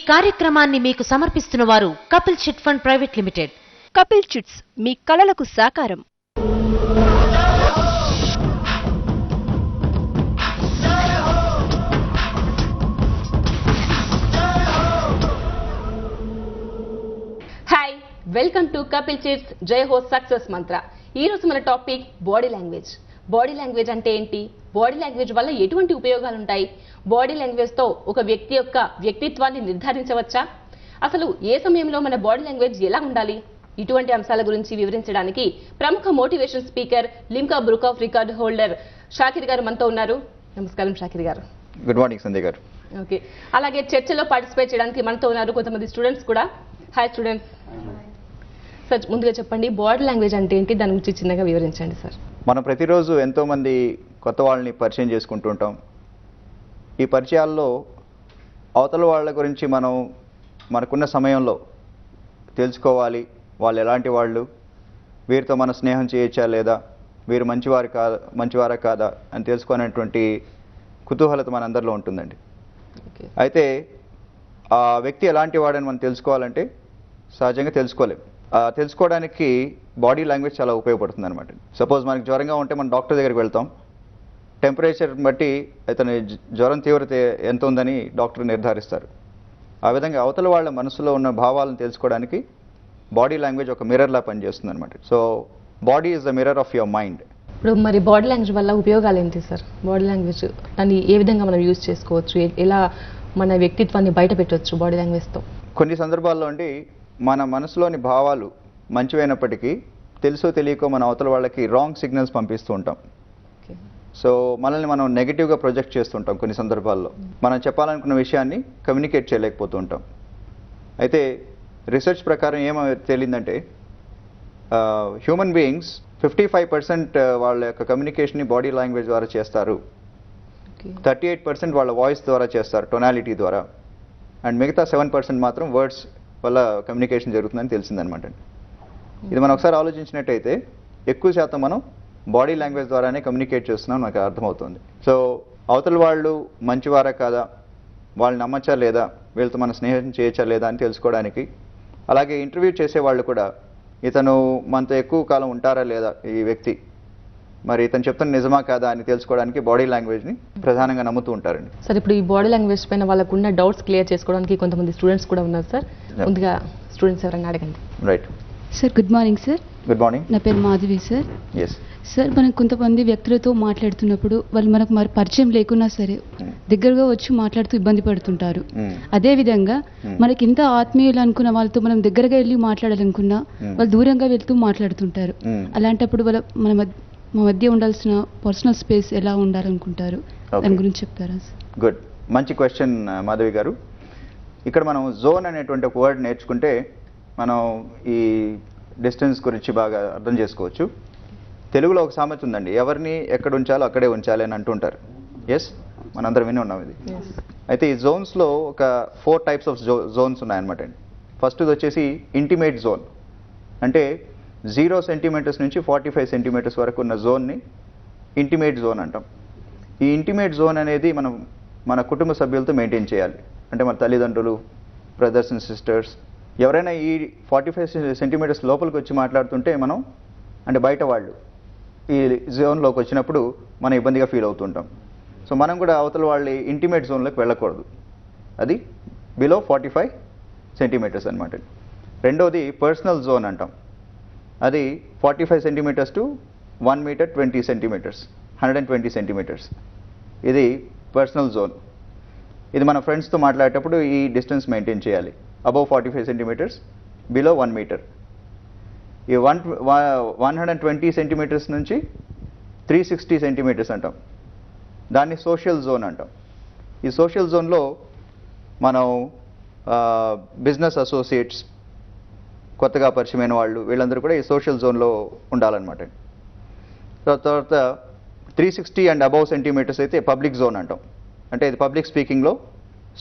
కార్యక్రమాన్ని మీకు సమర్పిస్తున్న వారు Kapil chit fund private limited. Kapil chits మీ కలలకు సాకారం. Hi, welcome to Kapil chits Jai Ho success mantra. ఈ రోజు మన topic body language. Body language అంటే ఏంటి? బాడీ లాంగ్వేజ్ వల్ల ఎటువంటి ఉపయోగాలు ఉంటాయి? బాడీ లాంగ్వేజ్ తో ఒక వ్యక్తి యొక్క వ్యక్తిత్వాన్ని నిర్ధారించవచ్చా? అసలు ఏ సమయంలో మన బాడీ లాంగ్వేజ్ ఎలా ఉండాలి? ఇటువంటి అంశాల గురించి వివరించడానికి ప్రముఖ motivation speaker, Limca book of record holder Shakir గారు మనతో ఉన్నారు. నమస్కారం షాకిర్ గారు. గుడ్ మార్నింగ్ సంధ్య గారు. ఓకే, అలాగే చర్చలో పార్టిసిపేట్ చేయడానికి మనతో ఉన్నారు కొంతమంది స్టూడెంట్స్ కూడా. Hi students. సార్, ముందుగా చెప్పండి, బాడీ లాంగ్వేజ్ అంటే ఏంటి, దాని గురించి చిన్నగా వివరించండి సార్. మనం ప్రతిరోజు ఎంతోమంది కొత్త వాళ్ళని పరిచయం చేసుకుంటూ ఉంటాం. ఈ పరిచయాల్లో అవతల వాళ్ళ గురించి మనకున్న సమయంలో తెలుసుకోవాలి, వాళ్ళు ఎలాంటి వాళ్ళు, వీరితో మన స్నేహం చేయొచ్చా లేదా, వీరు మంచివారా కాదా అని తెలుసుకునేటువంటి కుతూహలత మనందరిలో ఉంటుందండి. అయితే ఆ వ్యక్తి ఎలాంటి వాడని మనం తెలుసుకోవాలంటే సహజంగా తెలుసుకోలేం. తెలుసుకోవడానికి బాడీ లాంగ్వేజ్ చాలా ఉపయోగపడుతుంది అనమాట. సపోజ్ మనకి జ్వరంగా ఉంటే మనం డాక్టర్ దగ్గరికి వెళ్తాం. టెంపరేచర్ బట్టి అతని జ్వరం తీవ్రత ఎంత ఉందని డాక్టర్ నిర్ధారిస్తారు. ఆ విధంగా అవతల వాళ్ళ మనసులో ఉన్న భావాలను తెలుసుకోవడానికి బాడీ లాంగ్వేజ్ ఒక మిర్రర్లా పనిచేస్తుంది అనమాట. So body is the mirror of your mind. ఇప్పుడు మరి బాడీ లాంగ్వేజ్ వల్ల ఉపయోగాలు ఏంటి సార్? బాడీ లాంగ్వేజ్ దాన్ని ఏ విధంగా మనం యూజ్ చేసుకోవచ్చు, ఎలా మన వ్యక్తిత్వాన్ని బయట పెట్టవచ్చు బాడీ లాంగ్వేజ్తో? కొన్ని సందర్భాల్లో అండి మన మనసులోని భావాలు మంచివైనప్పటికీ తెలుసో తెలియకో మన అవతల వాళ్ళకి రాంగ్ సిగ్నల్స్ పంపిస్తూ ఉంటాం. సో మనల్ని మనం నెగిటివ్గా ప్రొజెక్ట్ చేస్తుంటాం. కొన్ని సందర్భాల్లో మనం చెప్పాలనుకున్న విషయాన్ని కమ్యూనికేట్ చేయలేకపోతూ ఉంటాం. అయితే రీసెర్చ్ ప్రకారం తేలిందంటే హ్యూమన్ బీయింగ్స్ 55% వాళ్ళ యొక్క కమ్యూనికేషన్ని బాడీ లాంగ్వేజ్ ద్వారా చేస్తారు. 38% వాళ్ళ వాయిస్ ద్వారా చేస్తారు, టొనాలిటీ ద్వారా. అండ్ మిగతా 7% మాత్రం వర్డ్స్ వల్ల కమ్యూనికేషన్ జరుగుతుందని తెలిసిందనమాట. ఇది మనం ఒకసారి ఆలోచించినట్టయితే ఎక్కువ శాతం మనం బాడీ లాంగ్వేజ్ ద్వారానే కమ్యూనికేట్ చేస్తున్నాం నాకు అర్థమవుతుంది. సో అవతల వాళ్ళు మంచివారా కాదా, వాళ్ళు నమ్మచ్చా లేదా, వీళ్ళతో మన స్నేహం చేయొచ్చా లేదా అని తెలుసుకోవడానికి, అలాగే ఇంటర్వ్యూ చేసేవాళ్ళు కూడా ఇతను మనతో ఎక్కువ కాలం ఉంటారా లేదా ఈ వ్యక్తి, మరి ఇతను చెప్తున్న నిజమా కాదా అని తెలుసుకోవడానికి బాడీ లాంగ్వేజ్ని ప్రధానంగా నమ్ముతూ ఉంటారండి. సార్, ఇప్పుడు ఈ బాడీ లాంగ్వేజ్ పైన వాళ్ళకున్న డౌట్స్ క్లియర్ చేసుకోవడానికి కొంతమంది స్టూడెంట్స్ కూడా ఉన్నారు సార్. ముందుగా స్టూడెంట్స్ ఎవరైనా అడగండి. Right sir, good morning sir. Good morning. నా పేరు మాధవి సార్. ఎస్ సార్, మనం కొంతమంది వ్యక్తులతో మాట్లాడుతున్నప్పుడు వాళ్ళు మనకు మరి పరిచయం లేకున్నా సరే దగ్గరగా వచ్చి మాట్లాడుతూ ఇబ్బంది పడుతుంటారు. అదేవిధంగా మనకి ఇంత ఆత్మీయులు అనుకున్న వాళ్ళతో మనం దగ్గరగా వెళ్ళి మాట్లాడాలనుకున్నా వాళ్ళు దూరంగా వెళ్తూ మాట్లాడుతుంటారు. అలాంటప్పుడు మా మధ్య ఉండాల్సిన పర్సనల్ స్పేస్ ఎలా ఉండాలనుకుంటారు, దాని గురించి చెప్తారా సార్? గుడ్, మంచి క్వశ్చన్ మాధవి గారు. ఇక్కడ మనం జోన్ అనేటువంటి ఒక వర్డ్ నేర్చుకుంటే మనం ఈ డిస్టెన్స్ గురించి బాగా అర్థం చేసుకోవచ్చు. తెలుగులో ఒక సామెత ఉందండి, ఎవరిని ఎక్కడ ఉంచాలో అక్కడే ఉంచాలి అని అంటుంటారు. ఎస్, మనందరం విని ఉన్నాం ఇది. అయితే ఈ జోన్స్లో ఒక 4 types ఆఫ్ జోన్స్ ఉన్నాయన్నమాట అండి. ఫస్ట్ది వచ్చేసి ఇంటిమేట్ జోన్. అంటే 0 సెంటీమీటర్స్ నుంచి 45 సెంటీమీటర్స్ వరకు ఉన్న జోన్ని ఇంటిమేట్ జోన్ అంటాం. ఈ ఇంటిమేట్ జోన్ అనేది మనం మన కుటుంబ సభ్యులతో మెయింటైన్ చేయాలి. అంటే మన తల్లిదండ్రులు, బ్రదర్స్ అండ్ సిస్టర్స్, ఎవరైనా ఈ 45 సెంటీమీటర్స్ లోపలికి వచ్చి మాట్లాడుతుంటే మనం, అంటే బయట వాళ్ళు ఈ జోన్లోకి వచ్చినప్పుడు మనం ఇబ్బందిగా ఫీల్ అవుతుంటాం. సో మనం కూడా అవతల వాళ్ళ ఇంటిమేట్ జోన్లోకి వెళ్ళకూడదు. అది బిలో 45 సెంటీమీటర్స్ అనమాట. రెండోది పర్సనల్ జోన్ అంటాం. అది 45 centimetres to 1 metre 20 centimetres, 120 centimetres. ఇది పర్సనల్ జోన్. ఇది మన ఫ్రెండ్స్తో మాట్లాడేటప్పుడు ఈ డిస్టెన్స్ మెయింటైన్ చేయాలి. Above 45 centimetres, below 1 metre. ఈ 120 సెంటీమీటర్స్ నుంచి 360 సెంటీమీటర్స్ అంటాం. దాన్ని సోషల్ జోన్ అంటాం. ఈ సోషల్ జోన్లో మనం బిజినెస్ అసోసియేట్స్, కొత్తగా పరిచయమైన వాళ్ళు, వీళ్ళందరూ కూడా ఈ సోషల్ జోన్లో ఉండాలన్నమాట. తర్వాత 360 అండ్ అబౌవ్ సెంటీమీటర్స్ అయితే పబ్లిక్ జోన్ అంటాం. అంటే ఇది పబ్లిక్ స్పీకింగ్లో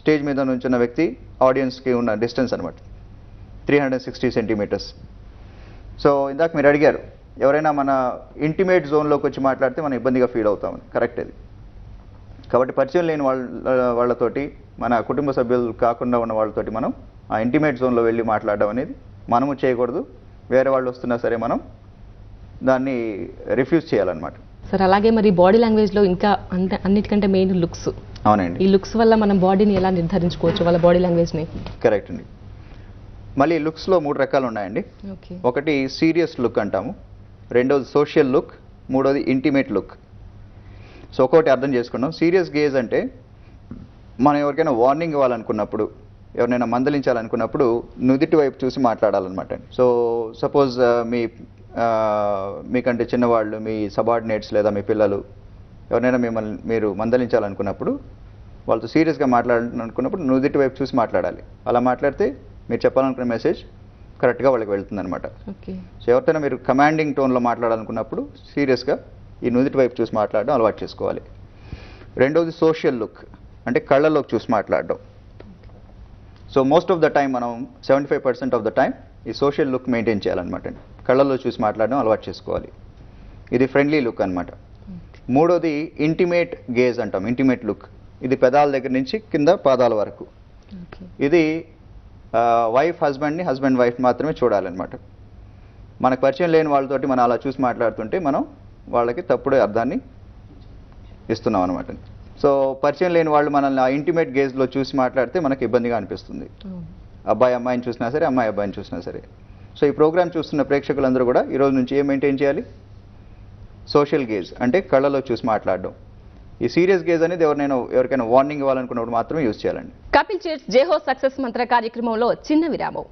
స్టేజ్ మీద నుంచున్న వ్యక్తి ఆడియన్స్కి ఉన్న డిస్టెన్స్ అనమాట, 360 సెంటీమీటర్స్. సో ఇందాక మీరు అడిగారు, ఎవరైనా మన ఇంటిమేట్ జోన్లోకి వచ్చి మాట్లాడితే మనం ఇబ్బందిగా ఫీల్ అవుతామని. కరెక్ట్. ఇది కాబట్టి పరిచయం లేని వాళ్ళతోటి మన కుటుంబ సభ్యులు కాకుండా ఉన్న వాళ్ళతోటి మనం ఆ ఇంటిమేట్ జోన్లో వెళ్ళి మాట్లాడడం అనేది మనము చేయకూడదు. వేరే వాళ్ళు వస్తున్నా సరే మనం దాన్ని రిఫ్యూజ్ చేయాలన్నమాట. సార్ అలాగే మరి బాడీ లాంగ్వేజ్లో ఇంకా అన్నిటికంటే మెయిన్ లుక్స్. అవునండి. ఈ లుక్స్ వల్ల మనం బాడీని ఎలా నిర్ధారించుకోవచ్చు, వాళ్ళ బాడీ లాంగ్వేజ్ని? కరెక్ట్ అండి. మళ్ళీ లుక్స్లో 3 రకాలు ఉన్నాయండి. ఓకే. ఒకటి సీరియస్ లుక్ అంటాము, రెండోది సోషల్ లుక్, మూడోది ఇంటిమేట్ లుక్. సో ఒక్కొక్కటి అర్థం చేసుకున్నాం. సీరియస్ గేజ్ అంటే మనం ఎవరికైనా వార్నింగ్ ఇవ్వాలనుకున్నప్పుడు, ఎవరినైనా మందలించాలనుకున్నప్పుడు నుదిటి వైపు చూసి మాట్లాడాలన్నమాట. సో సపోజ్ మీకంటే చిన్నవాళ్ళు, మీ సబార్డినేట్స్ లేదా మీ పిల్లలు ఎవరైనా మీరు మందలించాలనుకున్నప్పుడు, వాళ్ళతో సీరియస్గా మాట్లాడాలనుకున్నప్పుడు నుదిటి వైపు చూసి మాట్లాడాలి. అలా మాట్లాడితే మీరు చెప్పాలనుకునే మెసేజ్ కరెక్ట్గా వాళ్ళకి వెళ్తుందన్నమాట. ఓకే. సో ఎవరితోనైనా మీరు కమాండింగ్ టోన్లో మాట్లాడాలనుకున్నప్పుడు సీరియస్గా ఈ నుదిటి వైపు చూసి మాట్లాడడం అలవాటు చేసుకోవాలి. రెండవది సోషల్ లుక్ అంటే కళ్ళలోకి చూసి మాట్లాడడం. So most of the time మనం 75% ఆఫ్ ద టైం ఈ సోషల్ లుక్ మెయింటైన్ చేయాలన్నమాట. కళ్ళలో చూసి మాట్లాడడం అలవాటు చేసుకోవాలి. ఇది ఫ్రెండ్లీ లుక్ అనమాట. మూడోది ఇంటిమేట్ గేజ్ అంటాం, ఇంటిమేట్ లుక్. ఇది పెదాల దగ్గర నుంచి కింద పాదాల వరకు. ఇది వైఫ్ హస్బెండ్ని, హస్బెండ్ వైఫ్ మాత్రమే చూడాలన్నమాట. మనకు పరిచయం లేని వాళ్ళతోటి మనం అలా చూసి మాట్లాడుతుంటే మనం వాళ్ళకి తప్పుడు అర్థాన్ని ఇస్తున్నాం అనమాట. సో పరిచయం లేని వాళ్ళు మనల్ని ఆ ఇంటిమేట్ గేజ్లో చూసి మాట్లాడితే మనకి ఇబ్బందిగా అనిపిస్తుంది. అబ్బాయి అమ్మాయిని చూసినా సరే, అమ్మాయి అబ్బాయిని చూసినా సరే. సో ఈ ప్రోగ్రామ్ చూస్తున్న ప్రేక్షకులందరూ కూడా ఈరోజు నుంచి ఏం మెయింటైన్ చేయాలి? సోషల్ గేజ్ అంటే కళ్ళలో చూసి మాట్లాడడం. ఈ సీరియస్ గేజ్ అనేది ఎవరికైనా వార్నింగ్ ఇవ్వాలనుకున్నప్పుడు మాత్రమే యూజ్ చేయాలండి. కపిల్ చిట్స్ జేహో సక్సెస్ మంత్ర కార్యక్రమంలో చిన్న విరామం.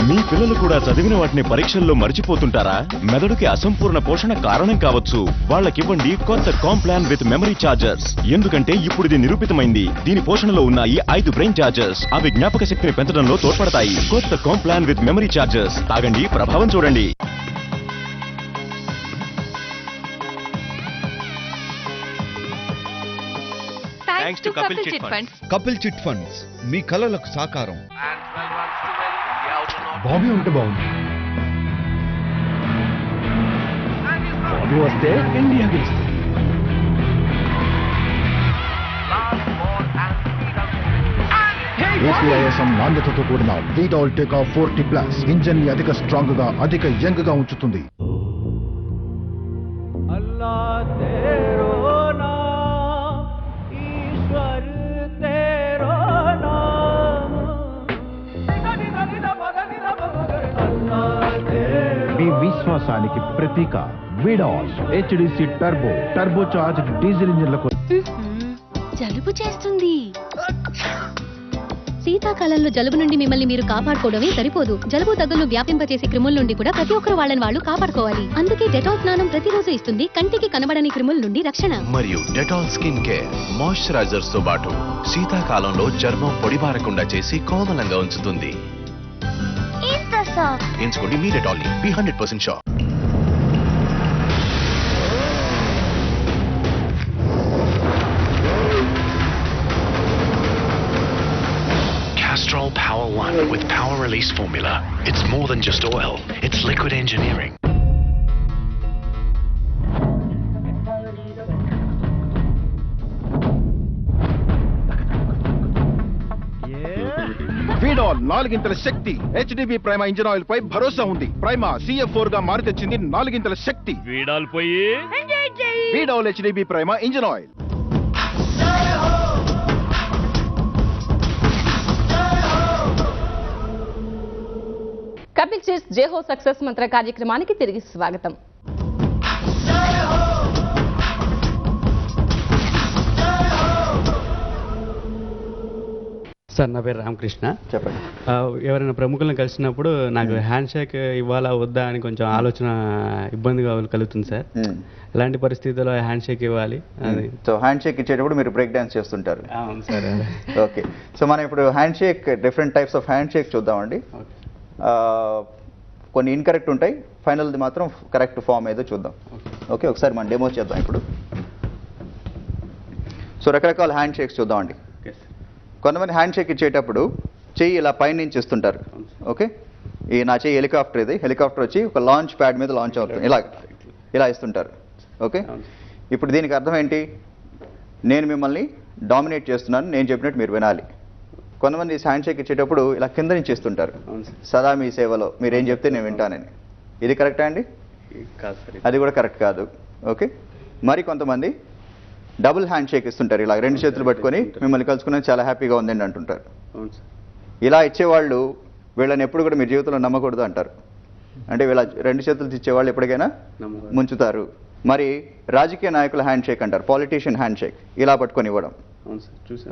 మీ పిల్లలు కూడా చదివిన వాటిని పరీక్షల్లో మర్చిపోతుంటారా? మెదడుకి అసంపూర్ణ పోషణ కారణం కావచ్చు. వాళ్ళకివ్వండి కొత్త కాంప్లాన్ విత్ మెమరీ చార్జర్స్. ఎందుకంటే ఇప్పుడు ఇది నిరూపితమైంది. దీని పోషణలో ఉన్నాయి 5 బ్రెయిన్ చార్జర్స్. అవి జ్ఞాపక శక్తిని పెంచడంలో తోడ్పడతాయి. కొత్త కాంప్లాన్ విత్ మెమరీ చార్జర్స్ తాగండి, ప్రభావం చూడండి. Thanks to Kapil Chit Funds. Kapil Chit Funds, మీ కలలకు సాకారం. బాబీ ఉంటే బాగుంది. బాబీ వస్తే ఇండియా గెలుస్తుంది. ఏపీఐఎస్ఎం నాణ్యతతో కూడిన వీడాల్ టేకా 40+ ఇంజన్ ని అధిక స్ట్రాంగ్ గా, అధిక యంగ్ గా ఉంచుతుంది. మీ విశ్వాసానికి ప్రతీక వీడాల్ HDC టర్బో చార్జ్డ్ డీజిల్ ఇంజిన్లకు. జలుబు చేస్తుంది. శీతాకాలంలో జలుబు నుండి మిమ్మల్ని మీరు కాపాడుకోవడమే సరిపోదు. జలుబు దగ్గును వ్యాపింపచేసే క్రిముల నుండి కూడా ప్రతి ఒక్కరు వాళ్ళని వాళ్ళు కాపాడుకోవాలి. అందుకే డెటాల్ స్నానం ప్రతిరోజు ఇస్తుంది కంటికి కనబడని క్రిముల నుండి రక్షణ. మరియు డెటాల్ స్కిన్ కేర్ మాయిశ్చరైజర్స్ తో పాటు శీతాకాలంలో చర్మం పొడిబారకుండా చేసి కోమలంగా ఉంచుతుంది. ఎంచుకోండి మీ డెటాల్ ని. Be 100% sure. Castrol Power One with Power Release Formula. It's more than just oil. It's liquid engineering. వీడాల్ 4 గింతల శక్తి. HDB ప్రైమా ఇంజిన్ ఆయిల్ పై భరోసా ఉంది. ప్రైమా CF4 గా మారి తెచ్చింది 4 గింతల శక్తి. వీడాల్ పోయి వీడాల్ HDB Prima engine oil. Kapil chits Jaiho success mantra కార్యక్రమానికి తిరిగి స్వాగతం. సార్ నా పేరు రామకృష్ణ. చెప్పండి. ఎవరైనా ప్రముఖులను కలిసినప్పుడు నాకు హ్యాండ్ షేక్ ఇవ్వాలా వద్దా అని కొంచెం ఆలోచన ఇబ్బందిగా కలుగుతుంది సార్. ఎలాంటి పరిస్థితుల్లో హ్యాండ్ షేక్ ఇవ్వాలి? సో హ్యాండ్ షేక్ ఇచ్చేటప్పుడు మీరు బ్రేక్ డాన్స్ చేస్తుంటారు. అవును సార్. ఓకే. సో మనం ఇప్పుడు hand shake different types of hand shake చూద్దామండి. కొన్ని ఇన్కరెక్ట్ ఉంటాయి, ఫైనల్ది మాత్రం కరెక్ట్ ఫామ్ ఏదో చూద్దాం. ఓకే, ఒకసారి మనం డెమో చేద్దాం ఇప్పుడు. సో రకరకాల హ్యాండ్ షేక్స్ చూద్దామండి. కొంతమంది హ్యాండ్ షేక్ ఇచ్చేటప్పుడు చెయ్యి ఇలా పైనుంచి ఇస్తుంటారు. ఓకే, ఈ నా చెయ్యి హెలికాప్టర్, ఇది హెలికాప్టర్ వచ్చి ఒక లాంచ్ ప్యాడ్ మీద లాంచ్ అవుతుంది, ఇలా ఇస్తుంటారు. ఓకే, ఇప్పుడు దీనికి అర్థం ఏంటి? నేను మిమ్మల్ని డామినేట్ చేస్తున్నాను, నేను చెప్పినట్టు మీరు వినాలి. కొంతమంది హ్యాండ్ షేక్ ఇచ్చేటప్పుడు ఇలా కింద నుంచి ఇస్తుంటారు, సదా మీ సేవలో, మీరేం చెప్తే నేను వింటానని. ఇది కరెక్టా అండి? అది కూడా కరెక్ట్ కాదు. ఓకే, మరి కొంతమంది డబుల్ హ్యాండ్ షేక్ ఇస్తుంటారు, ఇలా 2 చేతులు పట్టుకొని మిమ్మల్ని కలుసుకుని చాలా హ్యాపీగా ఉందండి అంటుంటారు. ఇలా ఇచ్చేవాళ్ళు వీళ్ళని ఎప్పుడు కూడా మీరు జీవితంలో నమ్మకూడదు అంటారు. అంటే వీళ్ళ 2 చేతులు ఇచ్చేవాళ్ళు ఎప్పటికైనా ముంచుతారు. మరి రాజకీయ నాయకుల హ్యాండ్ షేక్ అంటారు, పాలిటీషియన్ హ్యాండ్ షేక్, ఇలా పట్టుకొని ఇవ్వడం.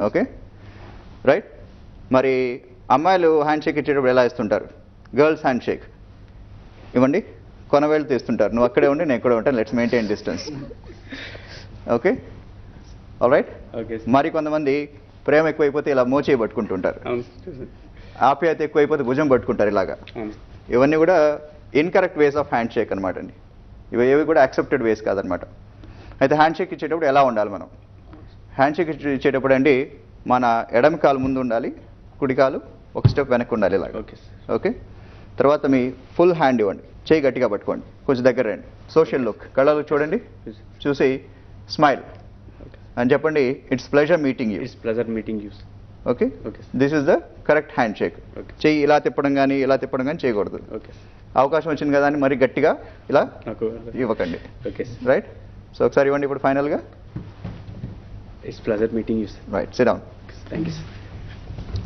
Okay, right. మరి అమ్మాయిలు హ్యాండ్ షేక్ ఇచ్చేటప్పుడు ఎలా ఇస్తుంటారు? గర్ల్స్ హ్యాండ్ షేక్ ఇవ్వండి, కొనవేళ్ళు తీస్తుంటారు, నువ్వు అక్కడే ఉండి నేను ఎక్కడే ఉంటాను, let's maintain distance. Okay, all right. మరి కొంతమంది ప్రేమ ఎక్కువైపోతే ఇలా మోచేయి పట్టుకుంటుంటారు, ఆప్యాయత ఎక్కువైపోతే భుజం పట్టుకుంటారు ఇలాగా. ఇవన్నీ కూడా incorrect ways of hand shake అనమాట అండి. ఇవి కూడా యాక్సెప్టెడ్ వేస్ కాదనమాట. అయితే హ్యాండ్ షేక్ ఇచ్చేటప్పుడు ఎలా ఉండాలి మనం? హ్యాండ్ షేక్ ఇచ్చేటప్పుడు అండి మన ఎడమ కాలు ముందు ఉండాలి, కుడి కాలు ఒక స్టెప్ వెనక్కి ఉండాలి ఇలాగ. ఓకే, తర్వాత మీ ఫుల్ హ్యాండ్ ఇవ్వండి, చేయి గట్టిగా పట్టుకోండి, కొంచెం దగ్గర రండి, సోషల్ లుక్, కళ్ళలో చూడండి, చూసి స్మైల్ అని చెప్పండి, it's pleasure meeting you. Okay, this is the correct hand shake. చెయ్యి ఇలా తిప్పడం కానీ ఇలా తిప్పడం కానీ చేయకూడదు. అవకాశం వచ్చింది కదా అని మరి గట్టిగా ఇలా ఇవ్వకండి. రైట్, సో ఒకసారి ఇవ్వండి ఇప్పుడు ఫైనల్గా. It's pleasure meeting you. Right, SIT down. Thank you.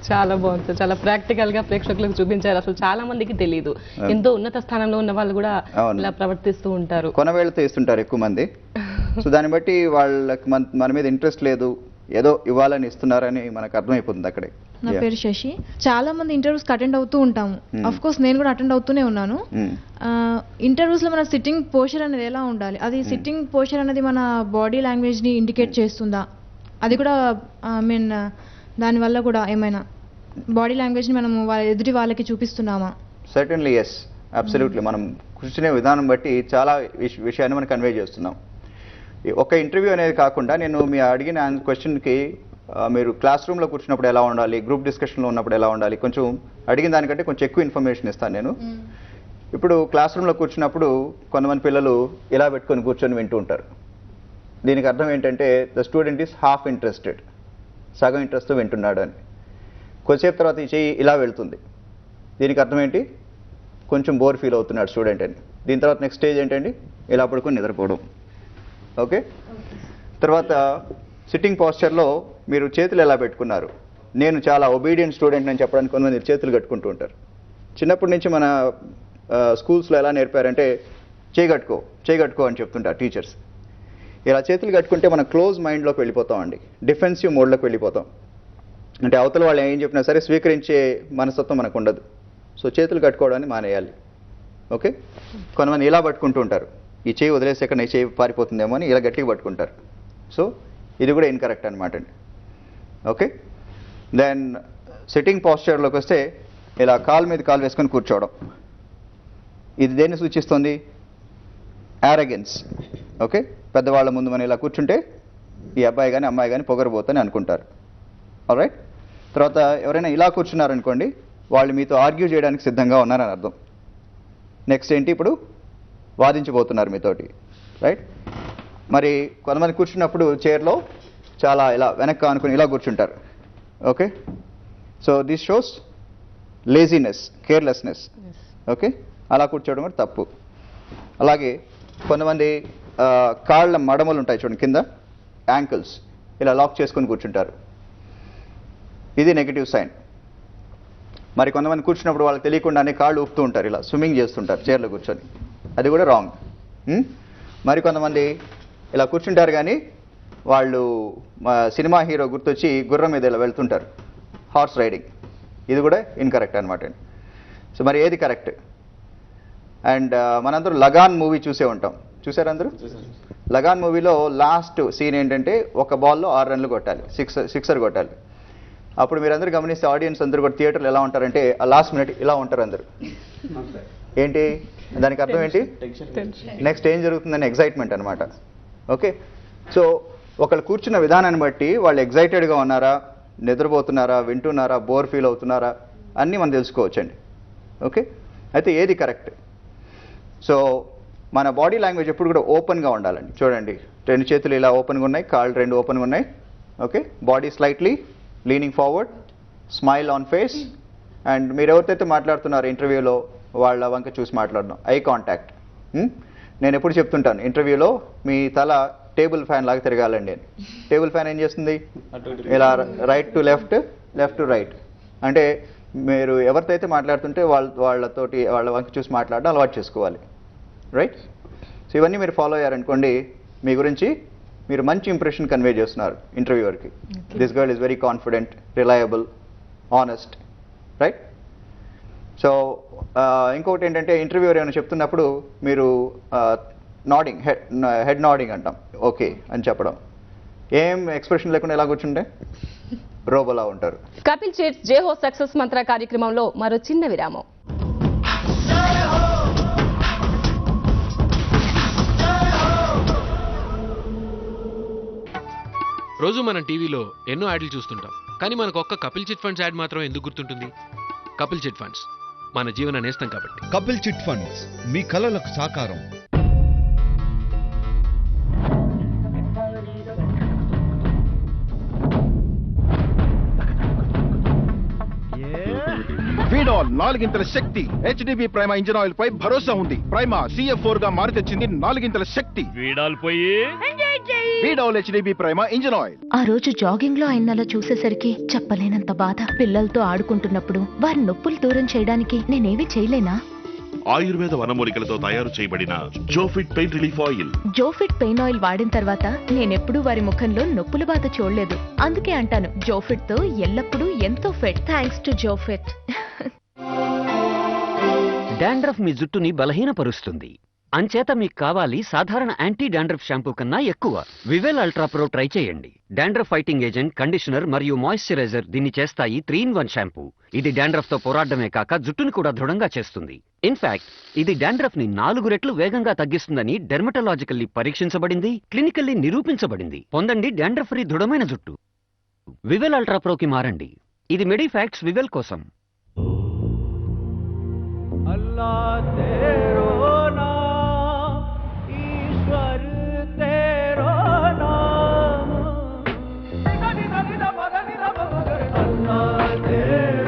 చాలా బాగుంది, చాలా ప్రాక్టికల్ గా ప్రేక్షకులకు చూపించారు. అసలు చాలా మందికి తెలియదు, ఎంతో ఉన్నత స్థానంలో ఉన్న వాళ్ళు కూడా ఇలా ప్రవర్తిస్తూ ఉంటారు, కొనవేళ్ళతో ఇస్తుంటారు ఎక్కువ మంది. సో దాన్ని బట్టి వాళ్ళకి మన మీద ఇంట్రెస్ట్ లేదు, ఏదో ఇవ్వాలని ఇస్తున్నారని మనకు అర్థమైపోతుంది అక్కడే. నా పేరు శశి. చాలా మంది ఇంటర్వ్యూస్ అటెండ్ అవుతూ ఉంటాము. అఫ్ కోర్స్ నేను కూడా అటెండ్ అవుతూనే ఉన్నాను. ఇంటర్వ్యూస్ లో మన సిట్టింగ్ పోస్చర్ అనేది ఎలా ఉండాలి? అది సిట్టింగ్ పోస్చర్ అనేది మన బాడీ లాంగ్వేజ్ ని ఇండికేట్ చేస్తుందా? అది కూడా ఐ మీన్ దానివల్ల కూడా ఏమైనా బాడీ లాంగ్వేజ్ ని మనం ఎదుటి వాళ్ళకి చూపిస్తున్నామా? Certainly yes, absolutely. మనం కూర్చునే విధానం బట్టి చాలా విషయాన్ని మనం కన్వే చేస్తున్నాం. ఒక ఇంటర్వ్యూ అనేది కాకుండా నేను మీ అడిగిన క్వశ్చన్కి మీరు క్లాస్ రూమ్లో కూర్చున్నప్పుడు ఎలా ఉండాలి, గ్రూప్ డిస్కషన్లో ఉన్నప్పుడు ఎలా ఉండాలి, కొంచెం అడిగిన దానికంటే కొంచెం ఎక్కువ ఇన్ఫర్మేషన్ ఇస్తాను నేను. ఇప్పుడు క్లాస్ రూమ్లో కూర్చున్నప్పుడు కొంతమంది పిల్లలు ఇలా పెట్టుకొని కూర్చొని వింటూ ఉంటారు. దీనికి అర్థం ఏంటంటే the student is half interested, సగం ఇంట్రెస్ట్తో వింటున్నాడు అని. కొద్దిసేపు తర్వాత ఈ చెయ్యి ఇలా వెళ్తుంది, దీనికి అర్థం ఏంటి? కొంచెం బోర్ ఫీల్ అవుతున్నాడు స్టూడెంట్ అని. దీని తర్వాత నెక్స్ట్ స్టేజ్ ఏంటండి? ఇలా పడుకొని నిద్రపోవడం. ఓకే, తర్వాత సిట్టింగ్ పోస్చర్లో మీరు చేతులు ఎలా పెట్టుకున్నారు? నేను చాలా ఒబీడియంట్ స్టూడెంట్ అని చెప్పడానికి కొంతమంది చేతులు కట్టుకుంటూ ఉంటారు. చిన్నప్పటి నుంచి మన స్కూల్స్లో ఎలా నేర్పారంటే చేయి కట్టుకో అని చెప్తుంటారు టీచర్స్. ఇలా చేతులు కట్టుకుంటే మనం క్లోజ్ మైండ్లోకి వెళ్ళిపోతామండి, డిఫెన్సివ్ మోడ్లోకి వెళ్ళిపోతాం. అంటే అవతల వాళ్ళు ఏం చెప్పినా సరే స్వీకరించే మనస్తత్వం మనకు ఉండదు. సో చేతులు కట్టుకోవడాన్ని మానేయాలి. ఓకే, కొంతమంది ఇలా పట్టుకుంటూ ఉంటారు, ఈ చేయి వదిలేసి ఎక్కడ ఈ చేయి పారిపోతుందేమో అని ఇలా గట్టిగా పట్టుకుంటారు. సో ఇది కూడా ఇన్కరెక్ట్ అనమాట అండి. ఓకే, దెన్ సిట్టింగ్ పోస్చర్లోకి వస్తే ఇలా కాలు మీద కాలు వేసుకొని కూర్చోవడం. ఇది దేన్ని సూచిస్తుంది? యారగెన్స్. ఓకే, పెద్దవాళ్ళ ముందు మనం ఇలా కూర్చుంటే ఈ అబ్బాయి కానీ అమ్మాయి కానీ పొగరబోతని అనుకుంటారు. ఆల్రైట్, తర్వాత ఎవరైనా ఇలా కూర్చున్నారనుకోండి, వాళ్ళు మీతో ఆర్గ్యూ చేయడానికి సిద్ధంగా ఉన్నారని అర్థం. నెక్స్ట్ ఏంటి? ఇప్పుడు వాదించబోతున్నారు మీతోటి. రైట్, మరి కొంతమంది కూర్చున్నప్పుడు చైర్లో చాలా ఇలా వెనక్కి అనుకుని ఇలా కూర్చుంటారు. Okay, so this shows laziness, carelessness. Okay, అలా కూర్చోవడం కూడా తప్పు. అలాగే కొంతమంది కాళ్ళ మడమలు ఉంటాయి చూడండి కింద, యాంకిల్స్, ఇలా లాక్ చేసుకొని కూర్చుంటారు. ఇది నెగిటివ్ సైన్. మరి కొంతమంది కూర్చున్నప్పుడు వాళ్ళకి తెలియకుండానే కాళ్ళు ఊపుతూ ఉంటారు, ఇలా స్విమ్మింగ్ చేస్తుంటారు చైర్లో కూర్చొని, అది కూడా రాంగ్. మరి కొంతమంది ఇలా కూర్చుంటారు కానీ వాళ్ళు సినిమా హీరో గుర్తొచ్చి గుర్రం మీద ఇలా వెళ్తుంటారు, హార్స్ రైడింగ్, ఇది కూడా ఇన్కరెక్ట్ అనమాట అండి. సో మరి ఏది కరెక్ట్? అండ్ మనందరూ లగాన్ మూవీ చూసే ఉంటాం, చూసారు అందరూ? లగాన్ మూవీలో లాస్ట్ సీన్ ఏంటంటే ఒక బాల్లో 6 రన్లు కొట్టాలి, సిక్సర్ కొట్టాలి. అప్పుడు మీరు అందరూ గమనిస్తే ఆడియన్స్ అందరూ కూడా థియేటర్లో ఎలా ఉంటారంటే ఆ లాస్ట్ మినిట్ ఇలా ఉంటారు అందరూ. ఏంటి దానికి అర్థం ఏంటి? నెక్స్ట్ ఏం జరుగుతుందని ఎగ్జైట్మెంట్ అనమాట. ఓకే, సో ఒకళ్ళు కూర్చున్న విధానాన్ని బట్టి వాళ్ళు ఎగ్జైటెడ్గా ఉన్నారా, నిద్రపోతున్నారా, వింటున్నారా, బోర్ ఫీల్ అవుతున్నారా అన్నీ మనం తెలుసుకోవచ్చండి. ఓకే, అయితే ఏది కరెక్ట్? సో మన బాడీ లాంగ్వేజ్ ఎప్పుడు కూడా ఓపెన్గా ఉండాలండి. చూడండి, 2 చేతులు ఇలా ఓపెన్గా ఉన్నాయి, కాళ్ళు 2 ఓపెన్గా ఉన్నాయి. Okay, body slightly leaning forward, smile on face. And మీరు ఎవరితో మాట్లాడుతున్నారు ఇంటర్వ్యూలో వాళ్ళ వంక చూసి మాట్లాడడం, ఐ కాంటాక్ట్. నేను ఎప్పుడు చెప్తుంటాను ఇంటర్వ్యూలో మీ తల టేబుల్ ఫ్యాన్ లాగా తిరగాలండి అని. టేబుల్ ఫ్యాన్ ఏం చేస్తుంది? ఇలా right to left, left to right. అంటే మీరు ఎవరితో అయితే మాట్లాడుతుంటే వాళ్ళ వంక చూసి మాట్లాడడం అలవాటు చేసుకోవాలి. రైట్? సో ఇవన్నీ మీరు ఫాలో అయ్యారనుకోండి, మీ గురించి మీరు మంచి ఇంప్రెషన్ కన్వే చేస్తున్నారు ఇంటర్వ్యూవర్కి. This girl is very confident, reliable, honest. Right? So ఇంకొకటి ఏంటంటే, ఇంటర్వ్యూవర్ ఏమైనా చెప్తున్నప్పుడు మీరు నాడింగ్, హెడ్ నాడింగ్ అంటాం, ఓకే అని చెప్పడం. ఏం ఎక్స్ప్రెషన్ లేకుండా ఎలా కూర్చుంటే రోబోలా ఉంటారు. కపిల్ చిట్స్ జై హో సక్సెస్ మంత్ర కార్యక్రమంలో మరో చిన్న విరామం. రోజు మనం టీవీలో ఎన్నో యాడ్లు చూస్తుంటాం, కానీ మనకు ఒక్క కపిల్ చిట్ ఫండ్స్ యాడ్ మాత్రం ఎందుకు గుర్తుంటుంది? కపిల్ చిట్ ఫండ్స్ మన జీవన నేస్తం కాబట్టి. కపిల్ చిట్ ఫండ్స్ మీ కలలకు సాకారం. వీడాల్ 4 గింతల శక్తి. హెచ్డిబి ప్రైమా ఇంజిన్ ఆయిల్ పై భరోసా ఉంది. ప్రైమా CF4 గా మారి తెచ్చింది 4 గింతల శక్తి. వీడాల్ హెచ్డిబి ప్రైమా ఇంజిన్ ఆయిల్. ఆ రోజు జాగింగ్ లో ఆయన్నలా చూసేసరికి చెప్పలేనంత బాధ. పిల్లలతో ఆడుకుంటున్నప్పుడు వారి నొప్పులు దూరం చేయడానికి నేనేవి చేయలేనా? ఆయుర్వేద వనమూలికలతో తయారు చేయబడిన Zofit pain relief oil. Zofit pain oil వాడిన తర్వాత నేనెప్పుడూ వారి ముఖంలో నొప్పుల బాధ చూడలేదు. అందుకే అంటాను, జోఫిట్ తో ఎల్లప్పుడూ ఎంతో fit. Thanks to Zofit. Dandruff మీ జుట్టుని బలహీనపరుస్తుంది. అంచేత మీకు కావాలి సాధారణ యాంటీ డాండ్రఫ్ షాంపూ కన్నా ఎక్కువ. వివెల్ అల్ట్రా ప్రో ట్రై చేయండి. డాండ్రఫ్ ఫైటింగ్ ఏజెంట్, కండిషనర్ మరియు మాయిశ్చరైజర్ దీన్ని చేస్తాయి 3-in-1 షాంపూ. ఇది డాండ్రఫ్ తో పోరాడమే కాక జుట్టుని కూడా దృఢంగా చేస్తుంది. ఇన్ఫాక్ట్ ఇది డాండ్రఫ్ ని 4 రెట్లు వేగంగా తగ్గిస్తుందని డెర్మటలాజికల్లీ పరీక్షించబడింది, క్లినికల్లీ నిరూపించబడింది. పొందండి డాండ్రఫ్ ఫ్రీ దృఢమైన జుట్టు. వివెల్ అల్ట్రా ప్రోకి మారండి. ఇది మెడిఫాక్ట్స్ వివెల్ కోసం.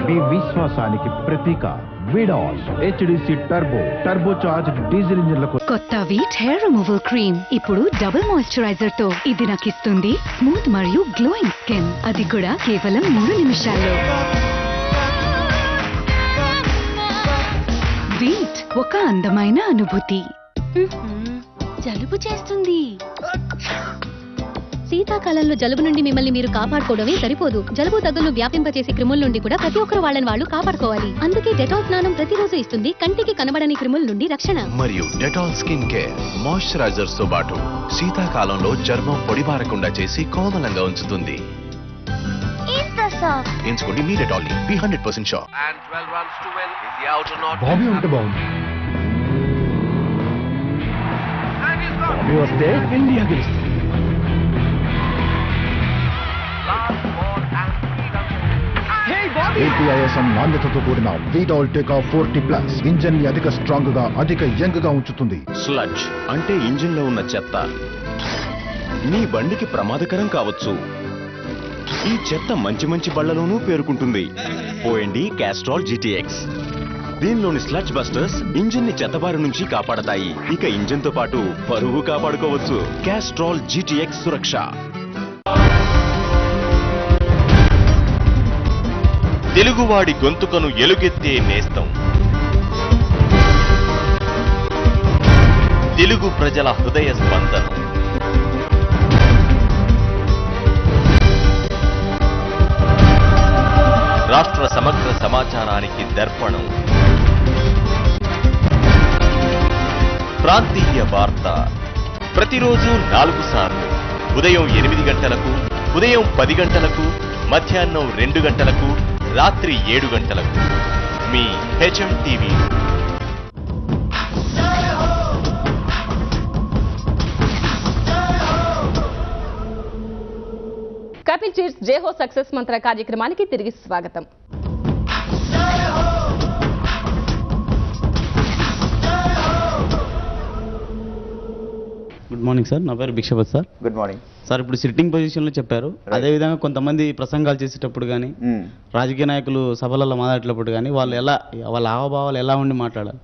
మీ విశ్వాసానికి ప్రతీక వీడాల్ హెచ్డిసి టర్బో చార్జ్డ్ డీజిల్ ఇంజిన్లకు. కొత్త వీట్ హెయిర్ రిమూవల్ క్రీమ్ ఇప్పుడు డబుల్ మాయిశ్చరైజర్ తో. ఇది నాకు ఇస్తుంది స్మూత్ మరియు గ్లోయింగ్ స్కిన్, అది కూడా కేవలం 3 నిమిషాల్లో. వీట్ ఒక అందమైన అనుభూతి. జలుబు చేస్తుంది. శీతాకాలంలో జలుబు నుండి మిమ్మల్ని మీరు కాపాడుకోవడమే సరిపోదు, జలుబు దగ్గులను వ్యాపింపచేసే క్రిముల నుండి కూడా ప్రతి ఒక్కరు వాళ్ళని కాపాడుకోవాలి. అందుకే డెటాల్ స్నానం ప్రతిరోజు ఇస్తుంది కంటికి కనబడని క్రిముల నుండి రక్షణ. మరియు డెటాల్ స్కిన్ కేర్ మాయిశ్చరైజర్స్ తో పాటు శీతాకాలంలో చర్మం పొడిబారకుండా చేసి కోమలంగా ఉంచుతుంది. ఎంచుకోండి మీ డెటాల్ ని. Be 100% sure. And 12 runs to win is the out or not. Bobby ఉంటే బాగుంది. బాబీ వస్తే ఇండియా గెలుస్తుంది. APISM నాణ్యతతో కూడిన వీడాల్ టేకాఫ్ 40+ ఇంజన్ ని అధిక స్ట్రాంగ్ గా, అధిక యంగ్ గా ఉంచుతుంది. స్లడ్జ్ అంటే ఇంజిన్ లో ఉన్న చెత్త మీ బండికి ప్రమాదకరం కావచ్చు. ఈ చెత్త మంచి మంచి బళ్లలోనూ పేరుకుంటుంది. పోయండి క్యాస్ట్రాల్ GTX. దీనిలోని స్లడ్జ్ బస్టర్స్ ఇంజిన్ ని చెత్తబారి నుంచి కాపాడతాయి. ఇక ఇంజిన్ తో పాటు పరువు కాపాడుకోవచ్చు. క్యాస్ట్రాల్ GTX సురక్ష. తెలుగువాడి గొంతుకను ఎలుగెత్తే నేస్తం, తెలుగు ప్రజల హృదయ స్పందనం. రాష్ట్ర సమగ్ర సమాచారానికి దర్పణం. ప్రాంతీయ వార్త ప్రతిరోజు 4 సార్లు. ఉదయం 8 గంటలకు, ఉదయం 10 గంటలకు, మధ్యాహ్నం 2 గంటలకు, రాత్రి 7 గంటలకు. మీ HM TV. Kapil chits Jai Ho success mantra కార్యక్రమానికి తిరిగి స్వాగతం. గుడ్ మార్నింగ్ సార్, నా పేరు భిక్షపత్ సార్. Good morning sir. ఇప్పుడు సిట్టింగ్ పొజిషన్లో చెప్పారు, అదేవిధంగా కొంతమంది ప్రసంగాలు చేసేటప్పుడు కానీ రాజకీయ నాయకులు సభలలో మాట్లాడేటప్పుడు కానీ వాళ్ళ హావభావాలు ఎలా ఉండి మాట్లాడాలి?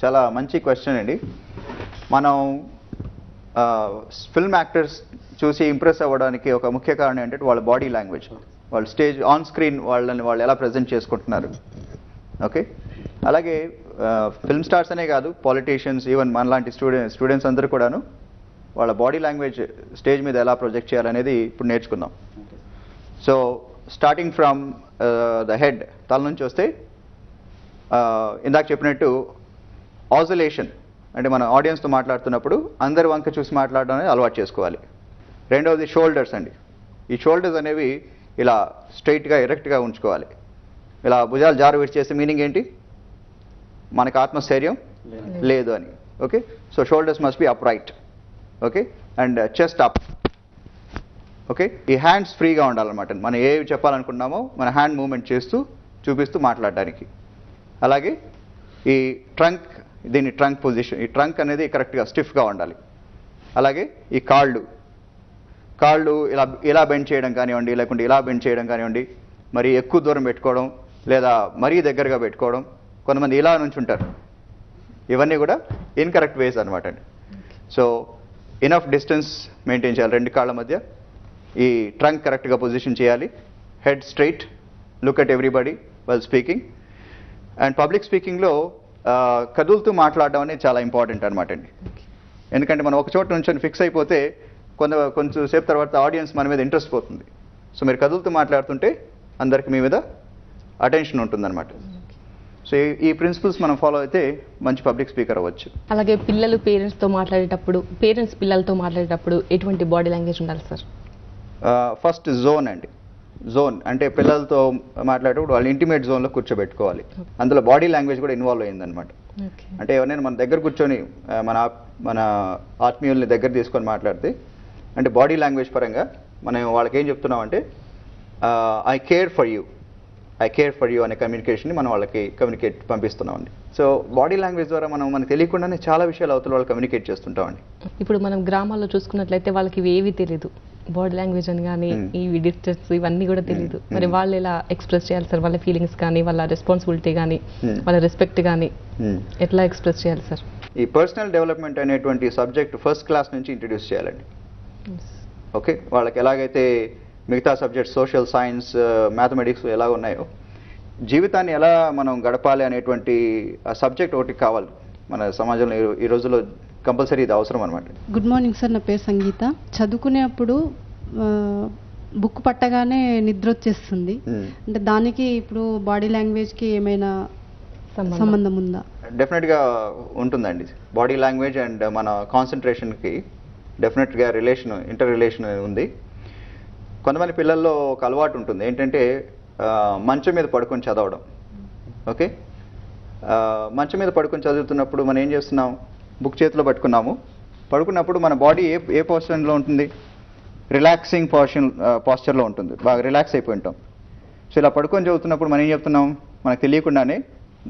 చాలా మంచి క్వశ్చన్ అండి. మనం ఫిల్మ్ యాక్టర్స్ చూసి ఇంప్రెస్ అవ్వడానికి ఒక ముఖ్య కారణం ఏంటంటే వాళ్ళ బాడీ లాంగ్వేజ్, వాళ్ళు స్టేజ్ ఆన్ స్క్రీన్ వాళ్ళు ఎలా ప్రజెంట్ చేసుకుంటున్నారు. ఓకే, అలాగే ఫిల్మ్ స్టార్స్ అనే కాదు, పాలిటీషియన్స్, ఈవెన్ మనలాంటి స్టూడెంట్స్ అందరూ కూడాను వాళ్ళ బాడీ లాంగ్వేజ్ స్టేజ్ మీద ఎలా ప్రొజెక్ట్ చేయాలనేది ఇప్పుడు నేర్చుకుందాం. So starting from the head, తల నుంచి వస్తే ఇందాక చెప్పినట్టు ఆసిలేషన్ అంటే మన ఆడియన్స్తో మాట్లాడుతున్నప్పుడు అందరి వంక చూసి మాట్లాడడం అనేది అలవాటు చేసుకోవాలి. రెండవది షోల్డర్స్ అండి. ఈ షోల్డర్స్ అనేవి ఇలా స్ట్రైట్గా ఎరెక్ట్గా ఉంచుకోవాలి. ఇలా భుజాలు జారు విడిచేస్తే మీనింగ్ ఏంటి? మనకు ఆత్మస్థైర్యం లేదు అని. Okay, so shoulders must be up right. Okay, and chest up. Okay, ఈ హ్యాండ్స్ ఫ్రీగా ఉండాలన్నమాట. మనం ఏవి చెప్పాలనుకున్నామో మన హ్యాండ్ మూవ్మెంట్ చేస్తూ చూపిస్తూ మాట్లాడడానికి. అలాగే ఈ ట్రంక్, దీని ట్రంక్ పొజిషన్, ఈ ట్రంక్ అనేది కరెక్ట్గా స్టిఫ్గా ఉండాలి. అలాగే ఈ కాళ్ళు ఇలా బెండ్ చేయడం కానివ్వండి, లేకుంటే ఇలా బెండ్ చేయడం కానివ్వండి, మరి ఎక్కువ దూరం పెట్టుకోవడం లేదా మరీ దగ్గరగా పెట్టుకోవడం, కొంతమంది ఇలా నుంచి ఉంటారు. ఇవన్నీ కూడా ఇన్కరెక్ట్ వేస్ అనమాట అండి. సో ఇనఫ్ డిస్టెన్స్ మెయింటైన్ చేయాలి రెండు కాళ్ళ మధ్య. ఈ ట్రంక్ కరెక్ట్గా పొజిషన్ చేయాలి. Head straight, look at everybody while speaking. And public స్పీకింగ్లో కదులుతూ మాట్లాడడం అనేది చాలా ఇంపార్టెంట్ అనమాట అండి. ఎందుకంటే మనం ఒక చోట నుంచి ఫిక్స్ అయిపోతే కొంచెం సేపు తర్వాత ఆడియన్స్ మన మీద ఇంట్రెస్ట్ పోతుంది. సో మీరు కదులుతూ మాట్లాడుతుంటే అందరికి మీ మీద అటెన్షన్ ఉంటుందన్నమాట. సో ఈ ప్రిన్సిపల్స్ మనం ఫాలో అయితే మంచి పబ్లిక్ స్పీకర్ అవ్వచ్చు. అలాగే పిల్లలు పేరెంట్స్తో మాట్లాడేటప్పుడు, పేరెంట్స్ పిల్లలతో మాట్లాడేటప్పుడు ఎటువంటి బాడీ లాంగ్వేజ్ ఉండాలి సార్? ఫస్ట్ జోన్ అండి. జోన్ అంటే పిల్లలతో మాట్లాడేటప్పుడు వాళ్ళు ఇంటిమేట్ జోన్లో కూర్చోబెట్టుకోవాలి. అందులో బాడీ లాంగ్వేజ్ కూడా ఇన్వాల్వ్ అయ్యిందనమాట. అంటే ఎవరైనా మన దగ్గర కూర్చొని మన ఆత్మీయుల్ని దగ్గర తీసుకొని మాట్లాడితే, అంటే బాడీ లాంగ్వేజ్ పరంగా మనం వాళ్ళకి ఏం చెప్తున్నామంటే ఐ కేర్ ఫర్ యూ అనే కమ్యూనికేషన్ని మనం వాళ్ళకి పంపిస్తున్నామండి. సో బాడీ లాంగ్వేజ్ ద్వారా మనకు తెలియకుండానే చాలా విషయాలు అవతల వాళ్ళు కమ్యూనికేట్ చేస్తుంటామండి. ఇప్పుడు మనం గ్రామాల్లో చూసుకున్నట్లయితే వాళ్ళకి ఇవి ఏవి తెలియదు, బాడీ లాంగ్వేజ్ అని కానీ ఈ డిస్టెన్స్ ఇవన్నీ కూడా తెలియదు. మరి వాళ్ళు ఎలా ఎక్స్ప్రెస్ చేయాలి సార్? వాళ్ళ ఫీలింగ్స్ కానీ, వాళ్ళ రెస్పాన్సిబిలిటీ కానీ, వాళ్ళ రెస్పెక్ట్ కానీ ఎట్లా ఎక్స్ప్రెస్ చేయాలి సార్? ఈ పర్సనల్ డెవలప్మెంట్ అనేటువంటి సబ్జెక్ట్ ఫస్ట్ క్లాస్ నుంచి ఇంట్రడ్యూస్ చేయాలండి. ఓకే, వాళ్ళకి ఎలాగైతే మిగతా సబ్జెక్ట్స్ సోషల్ సైన్స్, మ్యాథమెటిక్స్ ఎలా ఉన్నాయో, జీవితాన్ని ఎలా మనం గడపాలి అనేటువంటి ఆ సబ్జెక్ట్ ఒకటి కావాలి మన సమాజంలో. ఈ రోజుల్లో కంపల్సరీ ఇది అవసరం అనమాట. గుడ్ మార్నింగ్ సార్, నా పేరు సంగీత. చదువుకునేప్పుడు బుక్ పట్టగానే నిద్ర వచ్చేస్తుంది. అంటే దానికి ఇప్పుడు బాడీ లాంగ్వేజ్కి ఏమైనా సంబంధం ఉందా? డెఫినెట్గా ఉంటుందండి. బాడీ లాంగ్వేజ్ అండ్ మన కాన్సన్ట్రేషన్కి డెఫినెట్గా ఇంటర్ రిలేషన్ ఉంది. కొంతమంది పిల్లల్లో ఒక అలవాటు ఉంటుంది ఏంటంటే మంచం మీద పడుకొని చదవడం. ఓకే, మంచం మీద పడుకొని చదువుతున్నప్పుడు మనం ఏం చేస్తున్నాం, బుక్ చేతిలో పడుకున్నప్పుడు మన బాడీ ఏ పొజిషన్లో ఉంటుంది? రిలాక్సింగ్ పాస్చర్లో ఉంటుంది, బాగా రిలాక్స్ అయిపోయి ఉంటాం. సో ఇలా పడుకొని చదువుతున్నప్పుడు మనం ఏం చెప్తున్నాం, మనకు తెలియకుండానే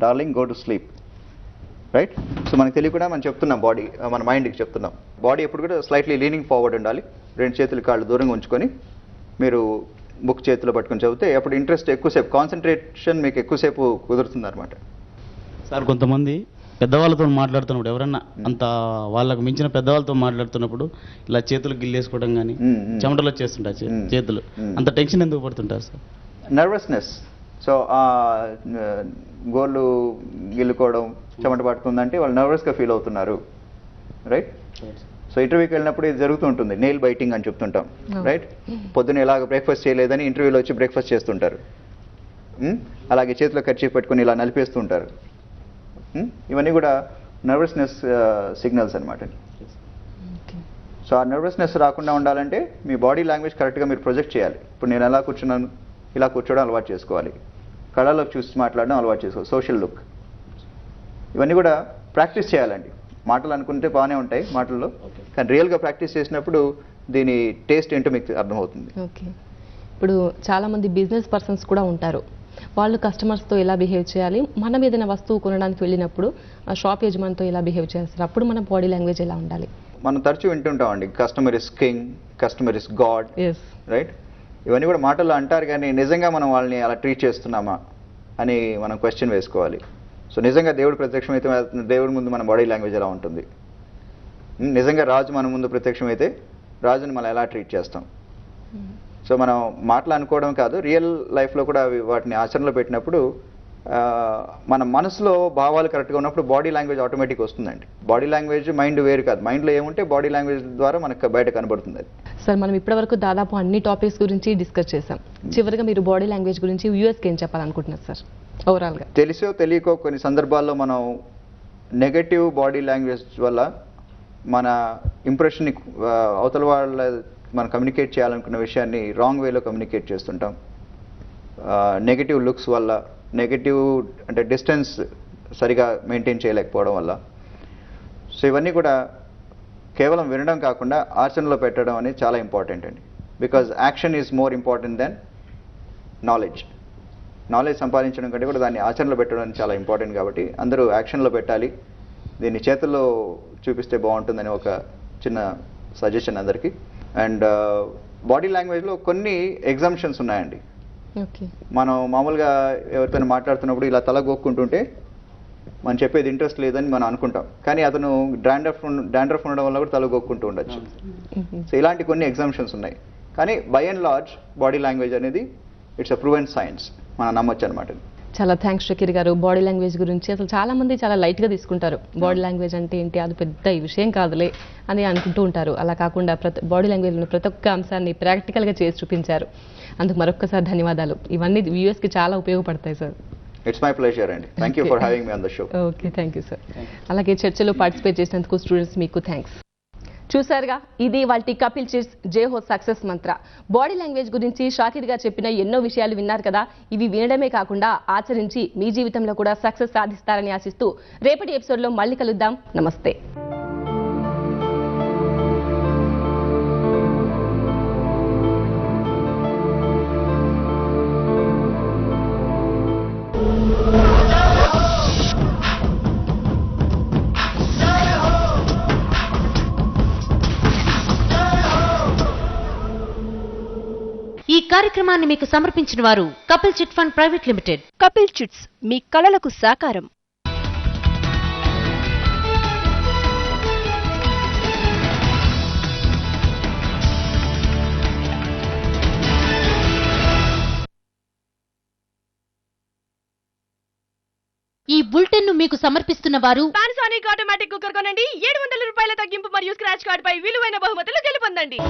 darling go to sleep, right? So మనకు తెలియకుండా మనం చెప్తున్నాం, మన మైండ్కి చెప్తున్నాం. బాడీ ఎప్పుడు కూడా స్లైట్లీ లీనింగ్ ఫార్వర్డ్ ఉండాలి. రెండు చేతులు కాళ్ళు దూరంగా ఉంచుకొని మీరు బుక్ చేతిలో పట్టుకొని చదివితే అప్పుడు ఇంట్రెస్ట్ ఎక్కువసేపు, కాన్సన్ట్రేషన్ మీకు ఎక్కువసేపు కుదురుతుంది అనమాట. సార్, కొంతమంది పెద్దవాళ్ళతో మాట్లాడుతున్నప్పుడు, ఎవరన్నా అంత వాళ్ళకు మించిన పెద్దవాళ్ళతో మాట్లాడుతున్నప్పుడు ఇలా చేతులు గిల్లేసుకోవడం కానీ చెమటలు వచ్చేస్తుంటాయి చేతులు, అంత టెన్షన్ ఎందుకు పడుతుంటారు సార్? నర్వస్నెస్. సో గోళ్ళు గిల్లుకోవడం, చెమట పడుతుందంటే వాళ్ళు నర్వస్గా ఫీల్ అవుతున్నారు, రైట్? సో ఇంటర్వ్యూకి వెళ్ళినప్పుడు ఇది జరుగుతూ ఉంటుంది, నెయిల్ బైటింగ్ అని చెప్తుంటాం, రైట్? పొద్దున్న ఇలాగ బ్రేక్ఫాస్ట్ చేయలేదని ఇంటర్వ్యూలో వచ్చి బ్రేక్ఫాస్ట్ చేస్తుంటారు. అలాగే చేతిలో కర్చీఫ్ పెట్టుకుని ఇలా నలిపేస్తూ ఉంటారు. ఇవన్నీ కూడా నర్వస్నెస్ సిగ్నల్స్ అనమాట. సో ఆ నర్వస్నెస్ రాకుండా ఉండాలంటే మీ బాడీ లాంగ్వేజ్ కరెక్ట్గా మీరు ప్రొజెక్ట్ చేయాలి. ఇప్పుడు నేను ఎలా కూర్చున్నాను, ఇలా కూర్చోవడం అలవాటు చేసుకోవాలి. కళ్ళలోకి చూసి మాట్లాడడం అలవాటు చేసుకోవాలి. సోషల్ లుక్, ఇవన్నీ కూడా ప్రాక్టీస్ చేయాలండి. మాటలు అనుకుంటే బాగానే ఉంటాయి మాటల్లో, కానీ రియల్గా ప్రాక్టీస్ చేసినప్పుడు దీని టేస్ట్ ఏంటో మీకు అర్థమవుతుంది. ఓకే, ఇప్పుడు చాలామంది బిజినెస్ పర్సన్స్ కూడా ఉంటారు. వాళ్ళు కస్టమర్స్తో ఎలా బిహేవ్ చేయాలి, మనం ఏదైనా వస్తువు కొనడానికి వెళ్ళినప్పుడు ఆ షాప్ యజమానితో ఎలా బిహేవ్ చేస్తారు, అప్పుడు మన బాడీ లాంగ్వేజ్ ఎలా ఉండాలి? మనం తరచూ వింటుంటామండి, customer is king, customer is god, right? ఇవన్నీ కూడా మాటల్లో అంటారు, కానీ నిజంగా మనం వాళ్ళని అలా ట్రీట్ చేస్తున్నామా అని మనం క్వశ్చన్ వేసుకోవాలి. సో నిజంగా దేవుడు ప్రత్యక్షమైతే దేవుడి ముందు మన బాడీ లాంగ్వేజ్ ఎలా ఉంటుంది? నిజంగా రాజు మన ముందు ప్రత్యక్షమైతే రాజుని మనం ఎలా ట్రీట్ చేస్తాం? సో మనం మాటలు అనుకోవడం కాదు, రియల్ లైఫ్లో కూడా వాటిని ఆచరణలో పెట్టినప్పుడు మన మనసులో భావాలు కరెక్ట్గా ఉన్నప్పుడు బాడీ లాంగ్వేజ్ ఆటోమేటిక్ వస్తుందండి. బాడీ లాంగ్వేజ్ మైండ్ వేరు కాదు, మైండ్లో ఏముంటే బాడీ లాంగ్వేజ్ ద్వారా మనకు బయట కనబడుతుంది. అది సార్, మనం ఇప్పటివరకు దాదాపు అన్ని టాపిక్స్ గురించి డిస్కస్ చేసాం. చివరిగా మీరు బాడీ లాంగ్వేజ్ గురించి యూఎస్కి ఏం చెప్పాలనుకుంటున్నారు సార్ ఓవరాల్గా? తెలిసో తెలియకో కొన్ని సందర్భాల్లో మనం నెగటివ్ బాడీ లాంగ్వేజ్ వల్ల మన ఇంప్రెషన్ని అవతల వాళ్ళ మనం కమ్యూనికేట్ చేయాలనుకున్న విషయాన్ని రాంగ్ వేలో కమ్యూనికేట్ చేస్తుంటాం. నెగటివ్ లుక్స్ వల్ల, నెగటివ్ అంటే డిస్టెన్స్ సరిగా మెయింటైన్ చేయలేకపోవడం వల్ల. సో ఇవన్నీ కూడా కేవలం వినడం కాకుండా ఆచరణలో పెట్టడం అనేది చాలా ఇంపార్టెంట్ అండి. Because action is more important than knowledge. Knowledge సంపాదించడం కంటే కూడా దాన్ని ఆచరణలో పెట్టడం అనేది చాలా ఇంపార్టెంట్. కాబట్టి అందరూ యాక్షన్లో పెట్టాలి, దీన్ని చేతుల్లో చూపిస్తే బాగుంటుందని ఒక చిన్న సజెషన్ అందరికీ. అండ్ బాడీ లాంగ్వేజ్లో కొన్ని ఎగ్జామ్షన్స్ ఉన్నాయండి. మనం మామూలుగా ఎవరితోనే మాట్లాడుతున్నప్పుడు ఇలా తల గోక్కుంటుంటే మనం చెప్పేది ఇంట్రెస్ట్ లేదని మనం అనుకుంటాం, కానీ అతను డాండ్రఫ్ ఉండడం వల్ల కూడా తల గోక్కుంటూ ఉండొచ్చు. సో ఇలాంటి కొన్ని ఎగ్జామ్షన్స్ ఉన్నాయి. కానీ by and large body language అనేది ఇట్స్ అ ప్రూవెన్ సైన్స్, మనం నమ్మొచ్చు అనమాట. చాలా థ్యాంక్స్ షకీర్ గారు. బాడీ లాంగ్వేజ్ గురించి అసలు చాలా మంది చాలా లైట్గా తీసుకుంటారు. బాడీ లాంగ్వేజ్ అంటే ఏంటి, అది పెద్ద ఈ విషయం కాదులే అని అనుకుంటూ ఉంటారు. అలా కాకుండా బాడీ లాంగ్వేజ్లో ప్రతి ఒక్క అంశాన్ని ప్రాక్టికల్గా చేసి చూపించారు. అందుకు మరొక్కసారి ధన్యవాదాలు. ఇవన్నీ వ్యూయర్స్కి చాలా ఉపయోగపడతాయి సార్. ఇట్స్ మై ప్లెజర్ అండి. Thank you for having me on the show. Okay, thank you sir. అలాగే చర్చలో పార్టిసిపేట్ చేసినందుకు స్టూడెంట్స్ మీకు థ్యాంక్స్. చూసారుగా, ఇది వాటి కపిల్ చిట్స్ జై హో సక్సెస్ మంత్ర. బాడీ లాంగ్వేజ్ గురించి షాకిర్ గారు చెప్పిన ఎన్నో విషయాలు విన్నారు కదా. ఇవి వినడమే కాకుండా ఆచరించి మీ జీవితంలో కూడా సక్సెస్ సాధిస్తారని ఆశిస్తూ రేపటి ఎపిసోడ్లో మళ్ళీ కలుద్దాం. నమస్తే. ఈ కార్యక్రమాన్ని మీకు సమర్పించిన వారు Kapil chit fund private limited. Kapil chits, మీ కలలకు సాకారం. ఈ బులెటిన్ ను మీకు సమర్పిస్తున్న వారు పానాసోనిక్ ఆటోమేటిక్ కుక్కర్ కొనండి, 700 రూపాయల తగ్గింపు మరియు స్క్రాచ్ కార్డ్ పై విలువైన బహుమతులు గెలుపొందండి.